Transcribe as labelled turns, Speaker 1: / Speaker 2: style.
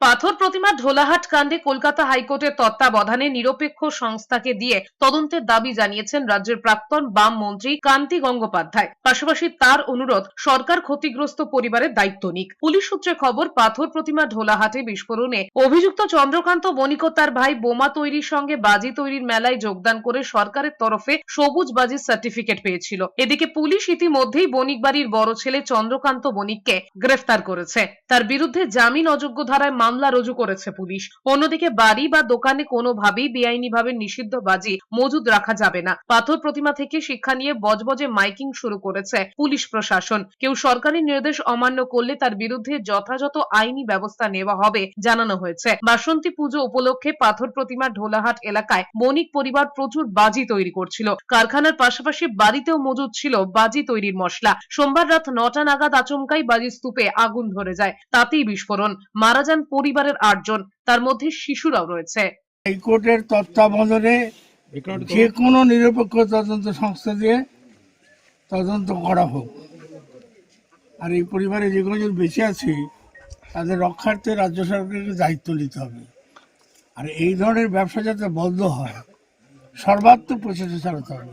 Speaker 1: পাথর প্রতিমা ঢোলাহাট কাণ্ডে কলকাতা হাইকোর্টের তত্ত্বাবধানে নিরপেক্ষ সংস্থাকে দিয়ে তদন্তের দাবি জানিয়েছেন রাজ্যের প্রাক্তন বাম মন্ত্রী কান্তি গঙ্গোপাধ্যায়। পাশাপাশি তার অনুরোধ সরকার ক্ষতিগ্রস্ত পরিবারের দায়িত্ব নিক। পুলিশ সূত্রে খবর, পাথর প্রতিমা ঢোলাহাটে বিস্ফোরণে অভিযুক্ত চন্দ্রকান্ত বণিক ও তার ভাই বোমা তৈরির সঙ্গে বাজি তৈরির মেলায় যোগদান করে সরকারের তরফে সবুজ বাজির সার্টিফিকেট পেয়েছিল। এদিকে পুলিশ ইতিমধ্যেই বণিক বাড়ির বড় ছেলে চন্দ্রকান্ত বণিককে গ্রেফতার করেছে। তার বিরুদ্ধে জামিন অযোগ্য ধারায় মামলা রুজু করেছে পুলিশ। অন্যদিকে বাড়ি বা দোকানে কোনোভাবেই বেআইনিভাবে নিষিদ্ধ বাজি মজুদ রাখা যাবে না। পাথর প্রতিমা থেকে শিক্ষা নিয়ে বজবজে মাইকিং শুরু করেছে পুলিশ প্রশাসন। কেউ সরকারি নির্দেশ অমান্য করলে তার বিরুদ্ধে যথাযথ আইনি ব্যবস্থা নেওয়া হবে জানানো হয়েছে। বাসন্তী পুজো উপলক্ষে পাথর প্রতিমা ঢোলাহাট এলাকায় বণিক পরিবার প্রচুর বাজি তৈরি করছিল। কারখানার পাশাপাশি বাড়িতেও মজুদ ছিল বাজি তৈরির মশলা। সোমবার রাত 9টা নাগাদ আচমকাই বাজির স্তূপে আগুন ধরে যায়। তাতেই বিস্ফোরণ। মারা যান পরিবারের 8 জন, তার মধ্যে শিশুরাও রয়েছে।
Speaker 2: হাইকোর্টের তত্ত্বাবধানে যে কোনো নিরপেক্ষ তদন্ত সংস্থা দিয়ে তদন্ত করা হোক। আর এই পরিবারে যে কজন বেঁচে আছে তাদের রক্ষার্থে রাজ্য সরকারকে দায়িত্ব নিতে হবে। আর এই ধরনের ব্যবসা যাতে বন্ধ হয়, সর্বাত্মক প্রচেষ্টা চালাতে হবে।